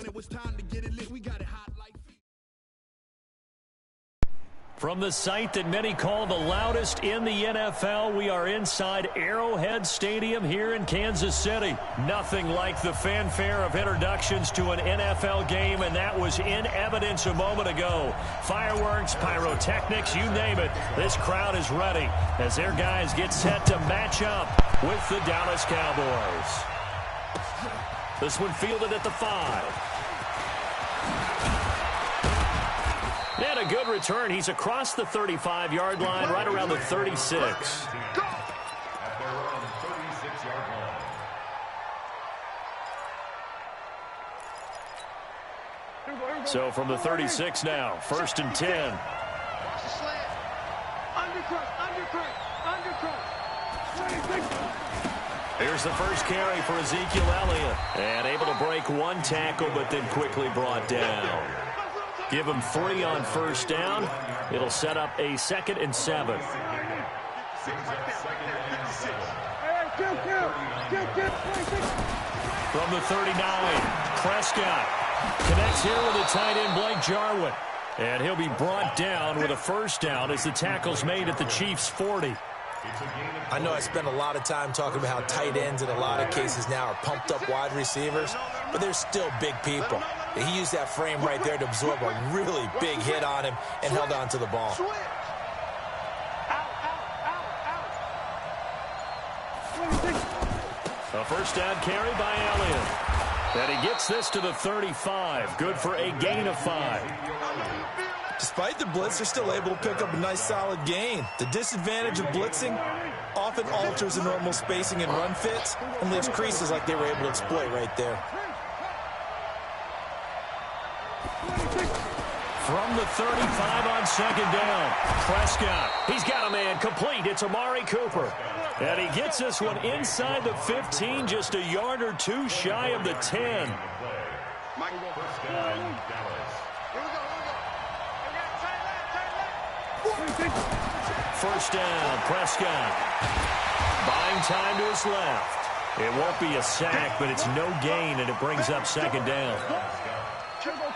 When it was time to get it lit, we got it hot like feet. From the site that many call the loudest in the NFL, we are inside Arrowhead Stadium here in Kansas City. Nothing like the fanfare of introductions to an NFL game, and that was in evidence a moment ago. Fireworks, pyrotechnics, you name it. This crowd is ready as their guys get set to match up with the Dallas Cowboys. This one fielded at the 5. And a good return. He's across the 35-yard line, right around the 36. So from the 36 now, 1st and 10. Here's the first carry for Ezekiel Elliott. And able to break one tackle, but then quickly brought down. Give him 3 on 1st down. It'll set up a 2nd and 7. From the 39, Prescott connects here with the tight end Blake Jarwin. And he'll be brought down with a 1st down as the tackle's made at the Chiefs' 40. I know I spend a lot of time talking about how tight ends in a lot of cases now are pumped up wide receivers, but they're still big people. He used that frame right there to absorb a really big hit on him and held on to the ball. A 1st down carry by Elliott. And he gets this to the 35. Good for a gain of 5. Despite the blitz, they're still able to pick up a nice solid gain. The disadvantage of blitzing often alters the normal spacing and run fits and leaves creases like they were able to exploit right there. From the 35 on 2nd down, Prescott. He's got a man complete. It's Amari Cooper. And he gets this one inside the 15, just a yard or 2 shy of the 10. First down, Prescott. Buying time to his left. It won't be a sack, but it's no gain, and it brings up 2nd down.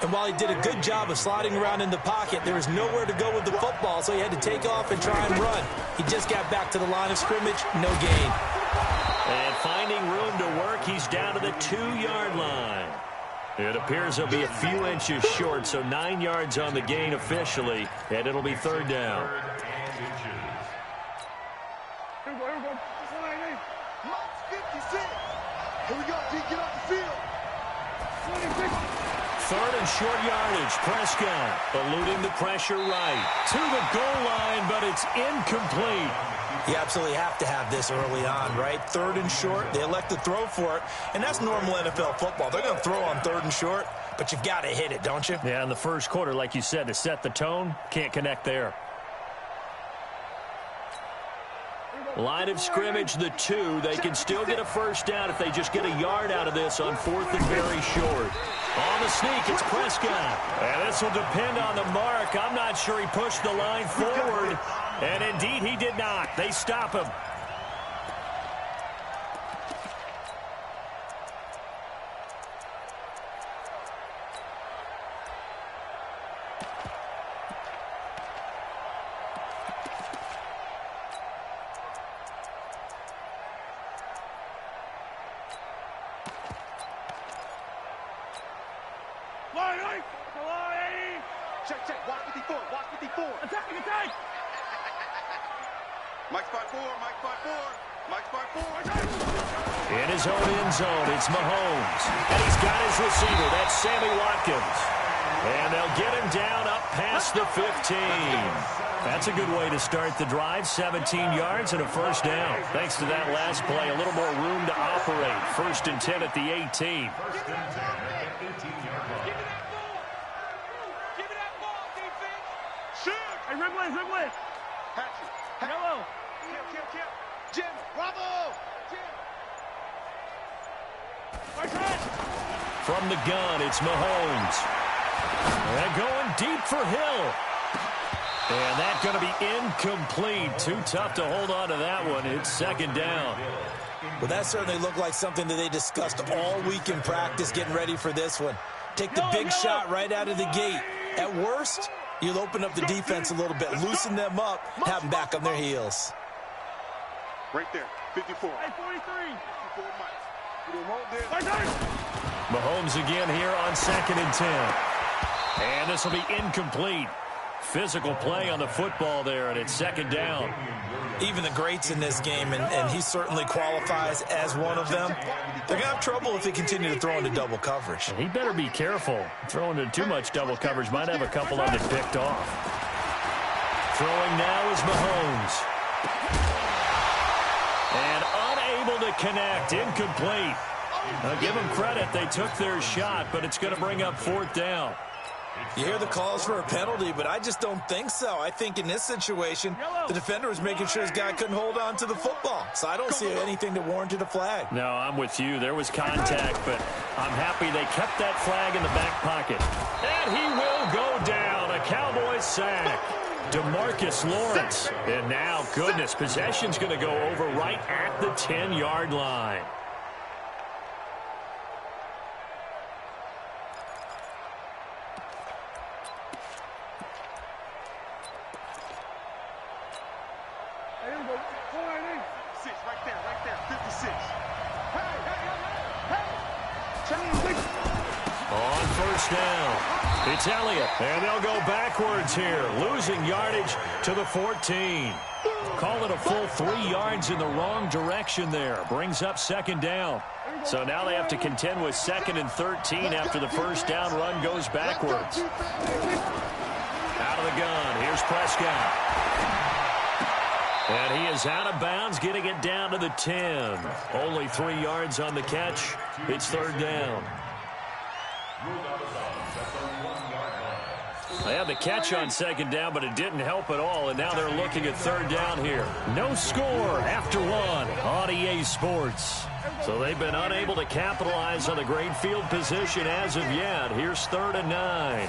And while he did a good job of sliding around in the pocket, there was nowhere to go with the football, so he had to take off and try and run. He just got back to the line of scrimmage, no gain. And finding room to work, he's down to the 2-yard line. It appears he'll be a few inches short, so 9 yards on the gain officially, and it'll be 3rd down. Here we go, D, get off the field. 3rd and short yardage. Prescott eluding the pressure right to the goal line, but it's incomplete. You absolutely have to have this early on, right? 3rd and short, they elect to throw for it, and that's normal NFL football. They're going to throw on 3rd and short, but you've got to hit it, don't you? Yeah, in the first quarter, like you said, to set the tone, can't connect there. Line of scrimmage, the 2. They can still get a 1st down if they just get a yard out of this on 4th and very short. On the sneak, it's Prescott. And this will depend on the mark. I'm not sure he pushed the line forward. And indeed, he did not. They stop him. Check. Watch 54. Attacking. Mike's by 4. In his own end zone, it's Mahomes. And he's got his receiver. That's Sammy Watkins. And they'll get him down up past the 15. That's a good way to start the drive. 17 yards and a 1st down. Thanks to that last play, a little more room to operate. 1st and 10 at the 18. Rimley. Hello. Jim. Bravo. From the gun, it's Mahomes. And going deep for Hill. And that's going to be incomplete. Too tough to hold on to that one. It's 2nd down. Well, that certainly looked like something that they discussed all week in practice getting ready for this one. Take the big shot right out of the gate. At worst, you'll open up the defense a little bit, loosen them up, have them back on their heels. Right there, 54. Hey, 43. 54 miles. Mahomes again here on 2nd and 10. And this will be incomplete. Physical play on the football there, and it's 2nd down. Even the greats in this game, and he certainly qualifies as one of them, they're going to have trouble if they continue to throw into double coverage. And he better be careful. Throwing into too much double coverage might have a couple of them picked off. Throwing now is Mahomes. And unable to connect. Incomplete. Now give them credit. They took their shot, but it's going to bring up 4th down. You hear the calls for a penalty, but I just don't think so. I think in this situation, the defender was making sure his guy couldn't hold on to the football. So I don't see anything that warranted a flag. No, I'm with you. There was contact, but I'm happy they kept that flag in the back pocket. And he will go down. A Cowboys sack. DeMarcus Lawrence. And now, goodness, possession's going to go over right at the 10-yard line. On 1st down, it's Elliott, and they'll go backwards here, losing yardage to the 14. Call it a full 3 yards in the wrong direction there. Brings up 2nd down. So now they have to contend with 2nd and 13 after the 1st down run goes backwards. Out of the gun, here's Prescott. And he is out of bounds, getting it down to the 10. Only 3 yards on the catch. It's 3rd down. They had the catch on 2nd down, but it didn't help at all, and now they're looking at 3rd down here. No score after 1 on EA Sports. So they've been unable to capitalize on the great field position as of yet. Here's 3rd and 9.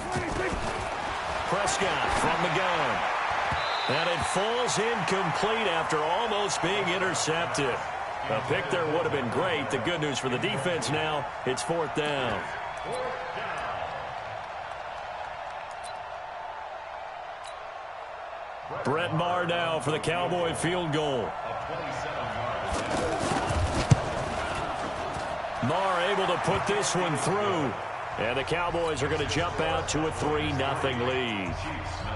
Prescott from the gun. And it falls incomplete after almost being intercepted. A pick there would have been great. The good news for the defense now, it's 4th down. Brett Maher now for the Cowboy field goal. Maher able to put this one through. And the Cowboys are going to jump out to a 3-0 lead.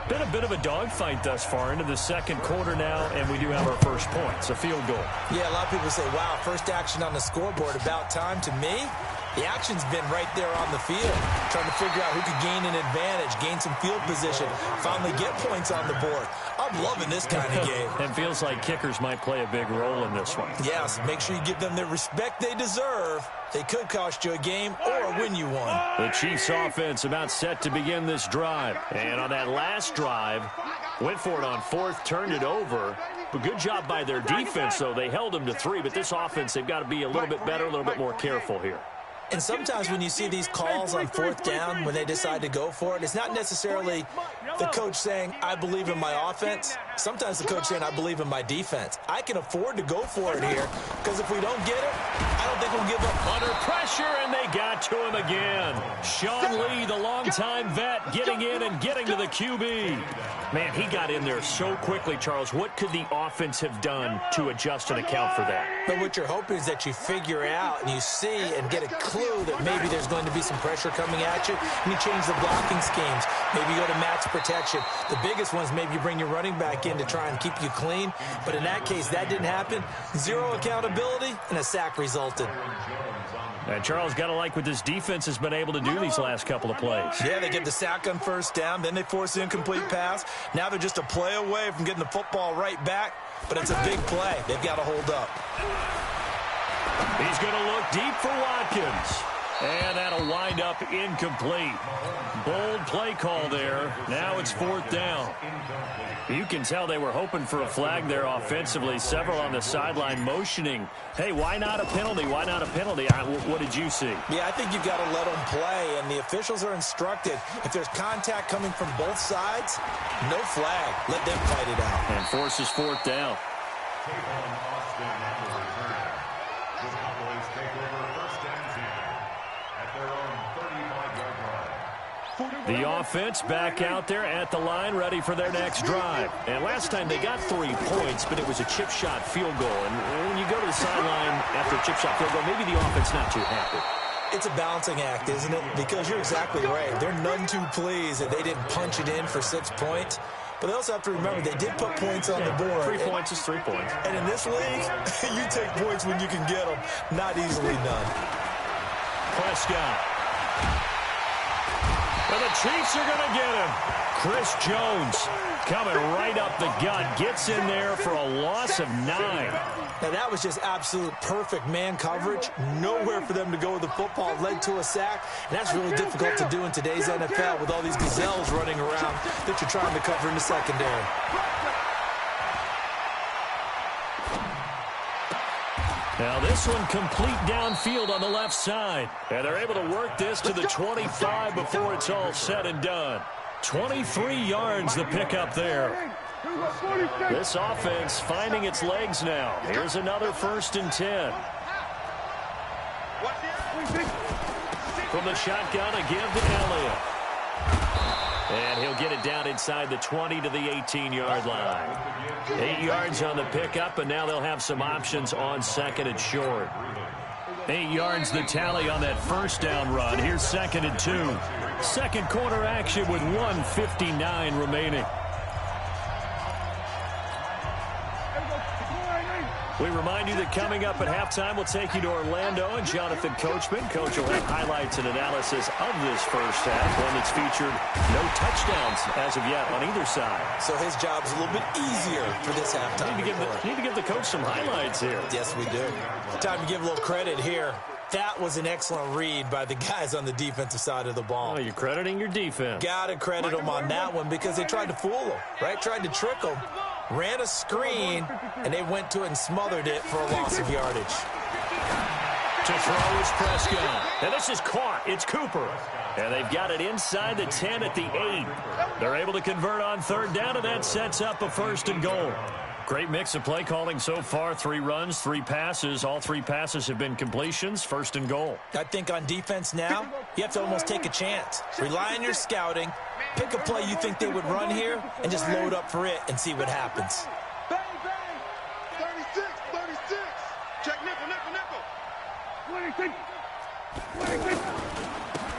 Been a bit of a dogfight thus far into the 2nd quarter now, and we do have our first points, a field goal. Yeah, a lot of people say, wow, first action on the scoreboard, about time. To me, the action's been right there on the field, trying to figure out who could gain an advantage, gain some field position, finally get points on the board. I'm loving this kind of game. It feels like kickers might play a big role in this one. Yes, make sure you give them the respect they deserve. They could cost you a game or win you one. The Chiefs offense about set to begin this drive. And on that last drive, went for it on 4th, turned it over. But good job by their defense, though. They held them to 3, but this offense, they've got to be a little bit better, a little bit more careful here. And sometimes when you see these calls on 4th down, when they decide to go for it, it's not necessarily the coach saying, I believe in my offense. Sometimes the coach saying, I believe in my defense. I can afford to go for it here, because if we don't get it, I don't think we'll give up. Under pressure, and they got to him again. Sean Lee, the longtime vet, getting in and getting to the QB. Man, he got in there so quickly, Charles. What could the offense have done to adjust and account for that? But what you're hoping is that you figure out and you see and get a clue that maybe there's going to be some pressure coming at you, and you change the blocking schemes. Maybe you go to match protection. The biggest one is maybe you bring your running back in to try and keep you clean. But in that case, that didn't happen. Zero accountability, and a sack resulted. And Charles, got to like what this defense has been able to do these last couple of plays. Yeah, they get the sack on 1st down, then they force the incomplete pass. Now they're just a play away from getting the football right back, but it's a big play. They've got to hold up. He's going to look deep for Watkins. And that'll wind up incomplete. Bold play call there. Now it's 4th down. You can tell they were hoping for a flag there offensively. Several on the sideline motioning. Hey, why not a penalty? Why not a penalty? What did you see? Yeah, I think you've got to let them play, and the officials are instructed. If there's contact coming from both sides, no flag. Let them fight it out. And forces 4th down. The offense back out there at the line, ready for their next drive. And last time they got 3 points, but it was a chip shot field goal. And when you go to the sideline after a chip shot field goal, maybe the offense not too happy. It's a balancing act, isn't it? Because you're exactly right. They're none too pleased that they didn't punch it in for 6 points. But they also have to remember they did put points on the board. 3 points is 3 points. And in this league, you take points when you can get them. Not easily done. Prescott. And the Chiefs are going to get him. Chris Jones coming right up the gut. Gets in there for a loss of 9. Now, that was just absolute perfect man coverage. Nowhere for them to go with the football. Led to a sack. And that's really difficult to do in today's NFL with all these gazelles running around that you're trying to cover in the secondary. Now this one complete downfield on the left side. And they're able to work this to the 25 before it's all said and done. 23 yards the pickup there. This offense finding its legs now. Here's another 1st and 10. From the shotgun, a give to Elliott. And he'll get it down inside the 20 to the 18-yard line. 8 yards on the pickup, and now they'll have some options on 2nd and short. 8 yards the tally on that 1st down run. Here's 2nd and 2. Second quarter action with 1:59 remaining. We remind you that coming up at halftime, we'll take you to Orlando and Jonathan Coachman. Coach will have highlights and analysis of this first half, one that's featured no touchdowns as of yet on either side. So his job's a little bit easier for this halftime. Need to give the coach some highlights here. Yes, we do. Time to give a little credit here. That was an excellent read by the guys on the defensive side of the ball. Oh, you're crediting your defense. Got to credit them on that one because they tried to fool them, right? Tried to trick them. Ran a screen, and they went to it and smothered it for a loss of yardage. To throw is Prescott. And this is caught. It's Cooper. And they've got it inside the 10 at the 8. They're able to convert on 3rd down, and that sets up a 1st and goal. Great mix of play calling so far. 3 runs, 3 passes. All 3 passes have been completions. 1st and goal. I think on defense now, you have to almost take a chance. Rely on your scouting. Pick a play you think they would run here and just load up for it and see what happens. Bang, bang. 36, 36. Check nickel, nickel, nickel. 26.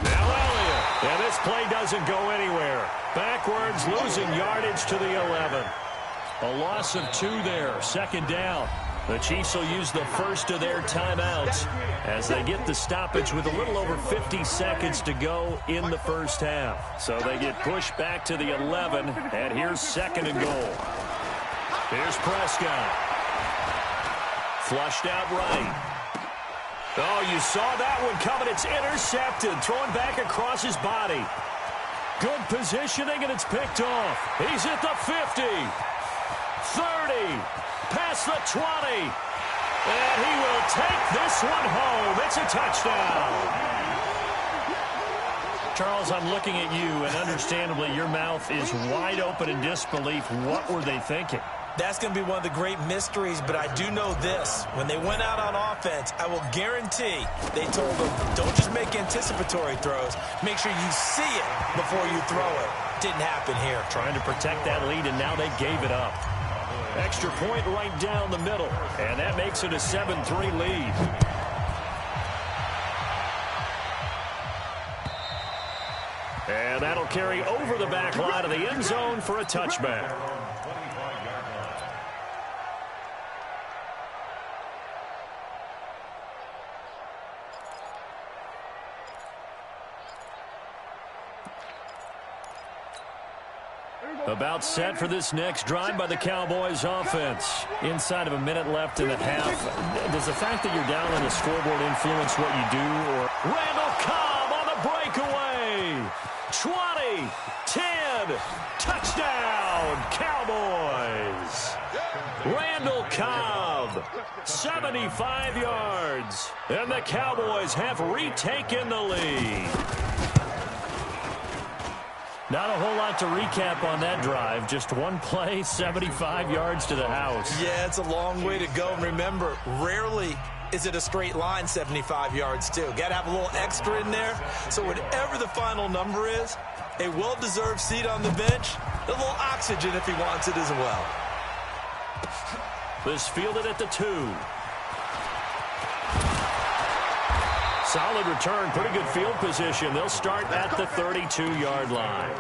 Now Elliott. And this play doesn't go anywhere. Backwards, losing yardage to the 11. A loss of 2 there. 2nd down. The Chiefs will use the first of their timeouts as they get the stoppage with a little over 50 seconds to go in the first half. So they get pushed back to the 11, and here's 2nd and goal. Here's Prescott. Flushed out right. Oh, you saw that one coming. It's intercepted. Thrown back across his body. Good positioning, and it's picked off. He's at the 50. 30. Past the 20. And he will take this one home. It's a touchdown. Charles, I'm looking at you, and understandably your mouth is wide open in disbelief. What were they thinking? That's going to be one of the great mysteries, but I do know this. When they went out on offense, I will guarantee they told them, don't just make anticipatory throws. Make sure you see it before you throw it. Didn't happen here. Trying to protect that lead, and now they gave it up. Extra point right down the middle, and that makes it a 7-3 lead. And that'll carry over the back line of the end zone for a touchback. About set for this next drive by the Cowboys offense. Inside of a minute left in the half. Does the fact that you're down on the scoreboard influence what you do? Or Randall Cobb on the breakaway. 20, 10, touchdown, Cowboys. Randall Cobb, 75 yards. And the Cowboys have retaken the lead. Not a whole lot to recap on that drive. Just one play, 75 yards to the house. Yeah, it's a long way to go. And remember, rarely is it a straight line 75 yards too? Got to have a little extra in there. So whatever the final number is, a well-deserved seat on the bench, a little oxygen if he wants it as well. This fielded at the 2. Solid return, pretty good field position. They'll start at the 32-yard line.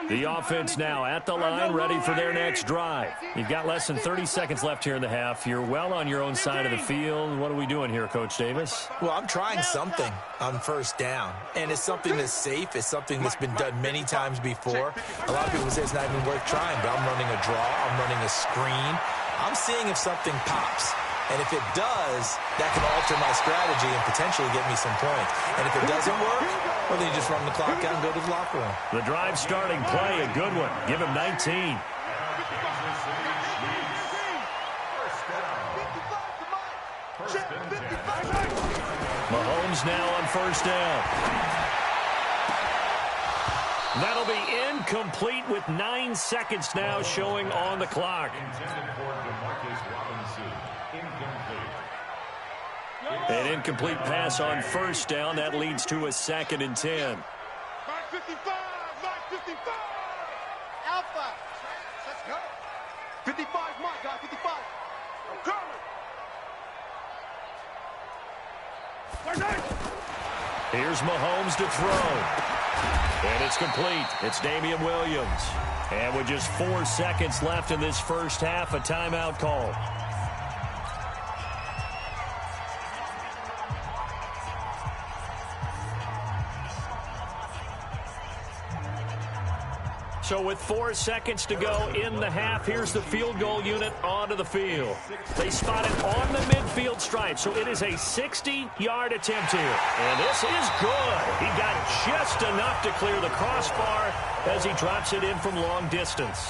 The offense now at the line, ready for their next drive. You've got less than 30 seconds left here in the half. You're well on your own side of the field. What are we doing here, Coach Davis? Well, I'm trying something on first down, and it's something that's safe. It's something that's been done many times before. A lot of people say it's not even worth trying, but I'm running a draw. I'm running a screen. I'm seeing if something pops. And if it does, that can alter my strategy and potentially get me some points. And if it doesn't work, well, then you just run the clock out and go to the locker room. The drive starting play, a good one. Give him 19. Mahomes now on first down. That'll be incomplete with 9 seconds now showing on the clock. An incomplete pass on first down. That leads to a 2nd and 10. Mark 55, Mark 55. Alpha. Let's go. 55, Mark, guy, 55. I'm coming. Here's Mahomes to throw. And it's complete. It's Damian Williams. And with just 4 seconds left in this first half, a timeout call. So with 4 seconds to go in the half, here's the field goal unit onto the field. They spot it on the midfield stripe, so it is a 60-yard attempt here. And this is good. He got just enough to clear the crossbar as he drops it in from long distance.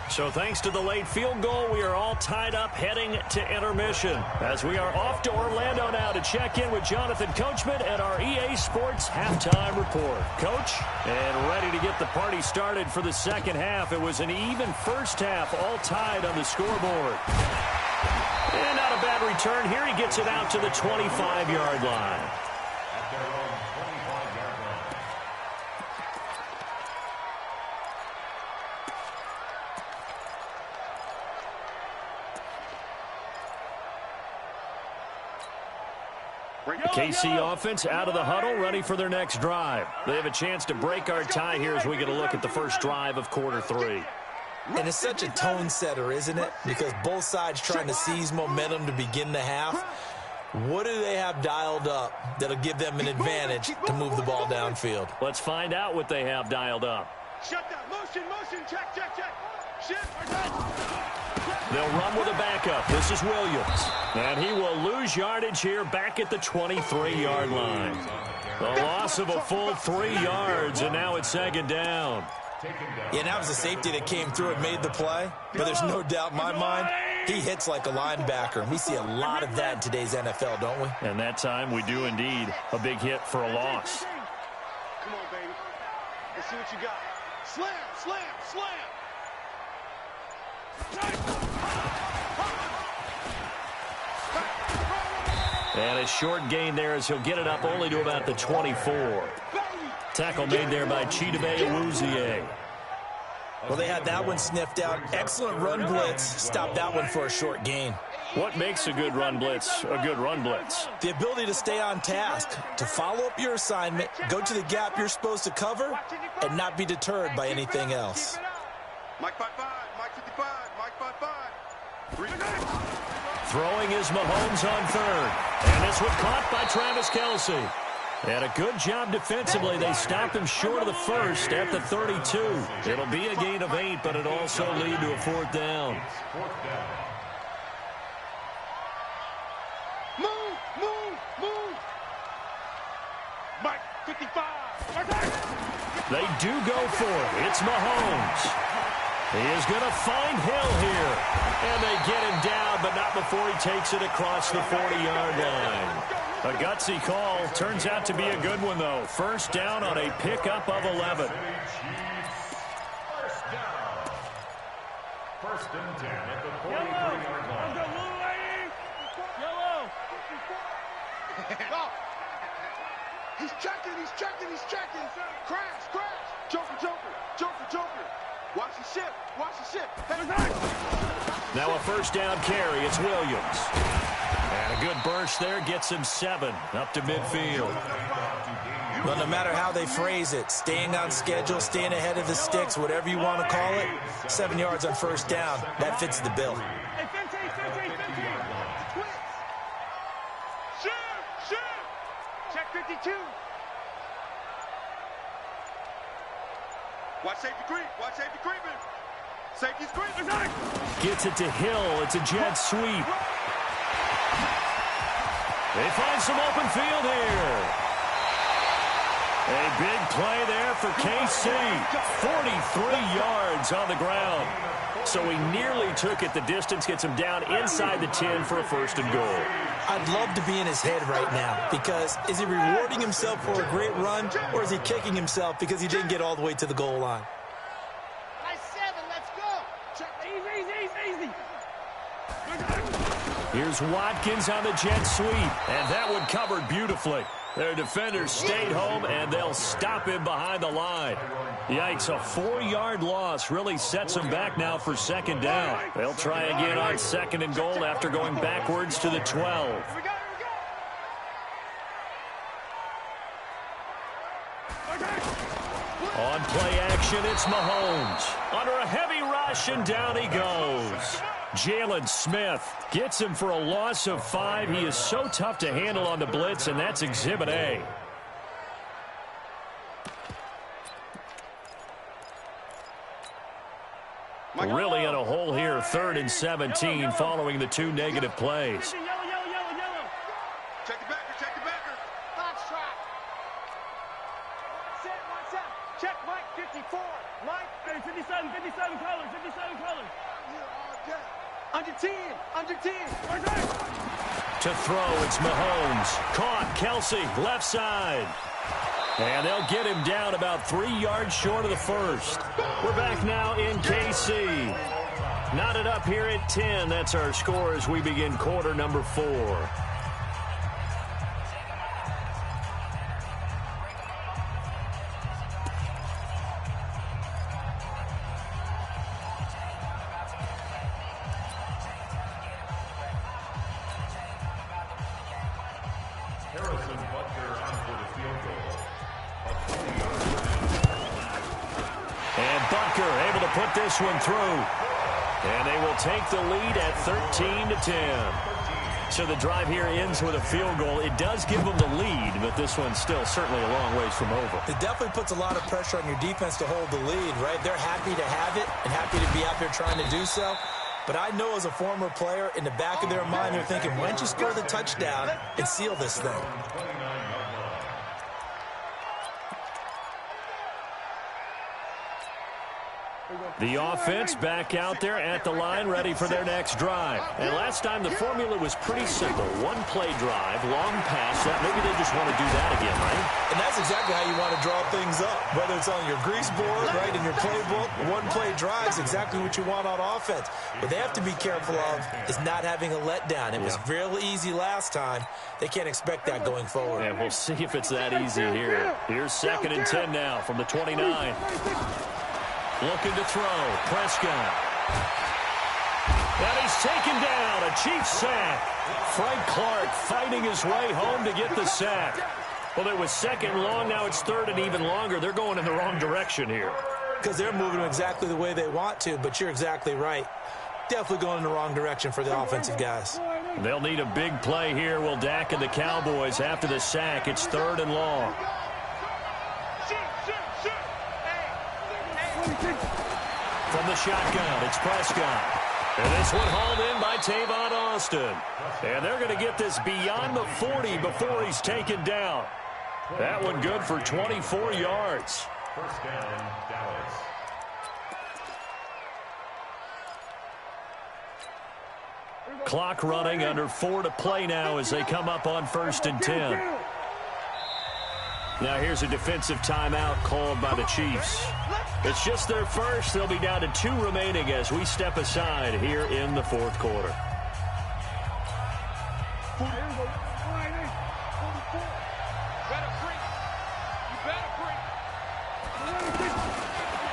So thanks to the late field goal, we are all tied up heading to intermission as we are off to Orlando now to check in with Jonathan Coachman at our EA Sports Halftime Report. Coach, and ready to get the party started for the second half. It was an even first half, all tied on the scoreboard. And not a bad return here. He gets it out to the 25-yard line. KC offense out of the huddle, ready for their next drive. They have a chance to break our tie here as we get a look at the first drive of quarter 3. And it's such a tone setter, isn't it? Because both sides trying to seize momentum to begin the half. What do they have dialed up that'll give them an advantage to move the ball downfield? Let's find out what they have dialed up. Shut down. Motion, check. Shift. They'll run with a backup. This is Williams. And he will lose yardage here back at the 23-yard line. The loss of a full 3 yards, and now it's 2nd down. Yeah, that was a safety that came through and made the play. But there's no doubt in my mind, he hits like a linebacker. And we see a lot of that in today's NFL, don't we? And that time we do indeed. A big hit for a loss. Come on, baby. Let's see what you got. Slam. And a short gain there as he'll get it up only to about the 24. Tackle made there by Chidobe Awuzie. Well, they had that one sniffed out. Excellent run blitz. Stopped that one for a short gain. What makes a good run blitz a good run blitz? The ability to stay on task, to follow up your assignment, go to the gap you're supposed to cover, and not be deterred by anything else. Mike 55, Mike 55, Mike 55. Throwing is Mahomes on third. And this one caught by Travis Kelce. And a good job defensively. They stopped him short of the first at the 32. It'll be a gain of 8, but it'll also lead to a 4th down. Move. Mike 55. They do go for it. It's Mahomes. He is going to find Hill here. And they get him down, but not before he takes it across the 40-yard line. A gutsy call. Turns out to be a good one, though. First down on a pickup of 11. He's checking, he's checking, he's checking. Crash, crash. Joker, Joker, Joker, Joker. Watch the ship, watch the ship. Now a first down carry. It's Williams. And a good burst there gets him 7 up to midfield. Well, no matter how they phrase it, staying on schedule, staying ahead of the sticks, whatever you want to call it, 7 yards on first down, that fits the bill. Hey, 15. Shoot. Check 52. Watch safety creep. Watch safety creeping. Safety's creeping. Gets it to Hill. It's a jet sweep. They find some open field here. A big play there for KC. 43 yards on the ground. So he nearly took it the distance, gets him down inside the 10 for a first and goal. I'd love to be in his head right now, because is he rewarding himself for a great run, or is he kicking himself because he didn't get all the way to the goal line? Nice 7, let's go. Easy. Here's Watkins on the jet sweep, and that one covered beautifully. Their defenders stayed home, and they'll stop him behind the line. Yikes, a 4-yard loss really sets them back now for second down. They'll try again on second and goal after going backwards to the 12. On play action, it's Mahomes. Under a heavy rush, and down he goes. Jalen Smith gets him for a loss of 5. He is so tough to handle on the blitz, and that's Exhibit A. Really in a hole here, 3rd and 17, following the 2 negative plays. Check the backer. Box trap. Set. Check Mike 54. Mike. Hey, 57 colors. Under 10. To throw, it's Mahomes. Caught, Kelsey, left side. And they'll get him down about 3 yards short of the first. We're back now in KC. Knotted up here at 10. That's our score as we begin quarter number 4. Put this one through, and they will take the lead at 13-10. So the drive here ends with a field goal. It does give them the lead, but this one's still certainly a long ways from over. It definitely puts a lot of pressure on your defense to hold the lead, right? They're happy to have it and happy to be out there trying to do so. But I know as a former player, in the back of their mind, they're thinking, why don't you score the touchdown and seal this thing? The offense back out there at the line, ready for their next drive. And last time, the formula was pretty simple. One-play drive, long pass. Maybe they just want to do that again, right? And that's exactly how you want to draw things up. Whether it's on your grease board, right, in your playbook, one-play drive is exactly what you want on offense. What they have to be careful of is not having a letdown. It was real easy last time. They can't expect that going forward. And we'll see if it's that easy here. Here's 2nd and 10 now from the 29. Looking to throw. Prescott. And he's taken down. A Chiefs sack. Frank Clark fighting his way home to get the sack. Well, it was 2nd and long. Now it's 3rd and even longer. They're going in the wrong direction here. Because they're moving exactly the way they want to, but you're exactly right. Definitely going in the wrong direction for the offensive guys. They'll need a big play here. Will Dak and the Cowboys after the sack. It's 3rd and long. From the shotgun, it's Prescott. And this one hauled in by Tavon Austin. And they're going to get this beyond the 40 before he's taken down. That one good for 24 yards. First down, Dallas. Clock running, under 4 to play now as they come up on 1st and 10. Now here's a defensive timeout called by the Chiefs. It's just their first. They'll be down to 2 remaining as we step aside here in the fourth quarter.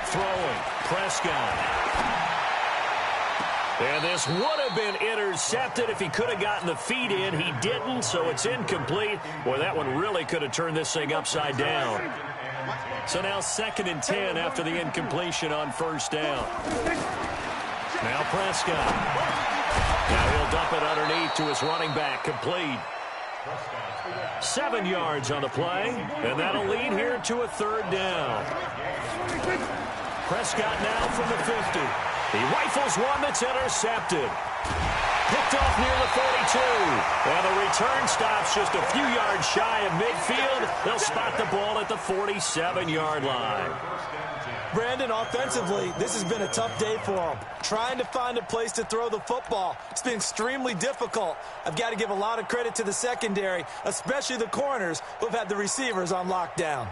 Throwing, Prescott. And this would have been intercepted if he could have gotten the feet in. He didn't, so it's incomplete. Boy, that one really could have turned this thing upside down. So now 2nd and 10 after the incompletion on first down. Now Prescott. Now he'll dump it underneath to his running back, complete. 7 yards on the play, and that'll lead here to a 3rd down. Prescott now from the 50. He rifles one that's intercepted. Picked off near the 42. And the return stops just a few yards shy of midfield. They'll spot the ball at the 47-yard line. Brandon, offensively, this has been a tough day for him. Trying to find a place to throw the football. It's been extremely difficult. I've got to give a lot of credit to the secondary, especially the corners who've had the receivers on lockdown.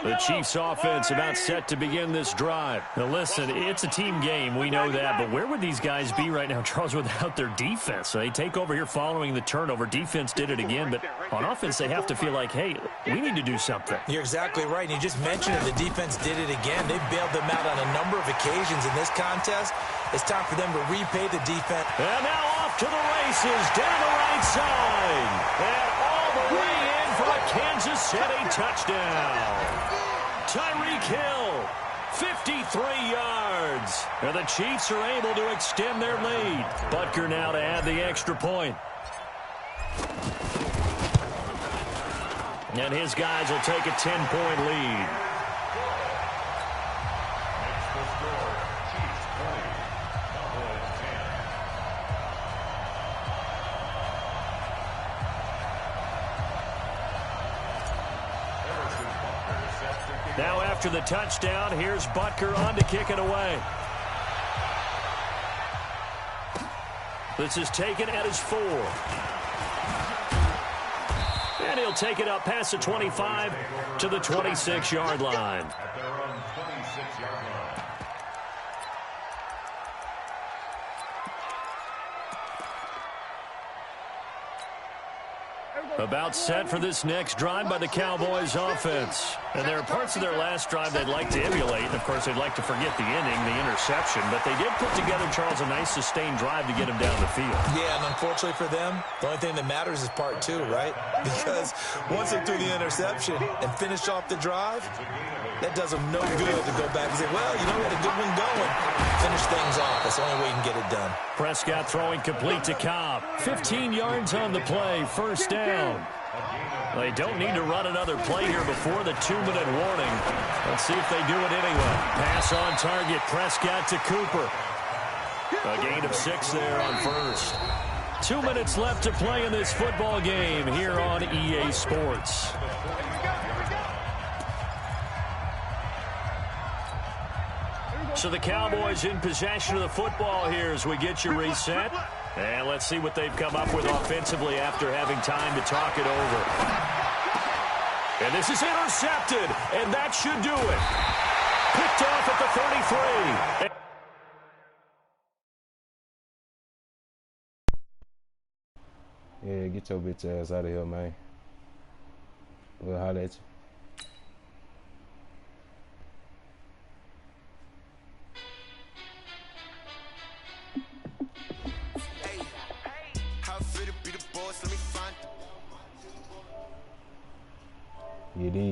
The Chiefs offense about set to begin this drive. Now listen, it's a team game, we know that, but where would these guys be right now, Charles, without their defense? So they take over here following the turnover. Defense did it again, but on offense they have to feel like, hey, we need to do something. You're exactly right, and you just mentioned it. The defense did it again. They bailed them out on a number of occasions in this contest. It's time for them to repay the defense. And now off to the races, down the right side. And all the way in for a Kansas City touchdown. Tyreek Hill, 53 yards. And the Chiefs are able to extend their lead. Butker now to add the extra point. And his guys will take a 10-point lead. Now after the touchdown, here's Butker on to kick it away. This is taken at his 4. And he'll take it up past the 25 to the 26-yard line. About set for this next drive by the Cowboys offense. And there are parts of their last drive they'd like to emulate. And, of course, they'd like to forget the inning, the interception. But they did put together, Charles, a nice sustained drive to get him down the field. Yeah, and unfortunately for them, the only thing that matters is part 2, right? Because once they threw the interception and finished off the drive, that does them no good to go back and say, well, you know, we had a good one going. Finish things off. That's the only way you can get it done. Prescott throwing complete to Cobb. 15 yards on the play. First down. They don't need to run another play here before the 2-minute warning. Let's see if they do it anyway. Pass on target. Prescott to Cooper. A gain of 6 there on first. 2 minutes left to play in this football game here on EA Sports. So the Cowboys in possession of the football here as we get you reset. And let's see what they've come up with offensively after having time to talk it over. And this is intercepted, and that should do it. Picked off at the 33. Yeah, get your bitch ass out of here, man. We'll holler at you. It is.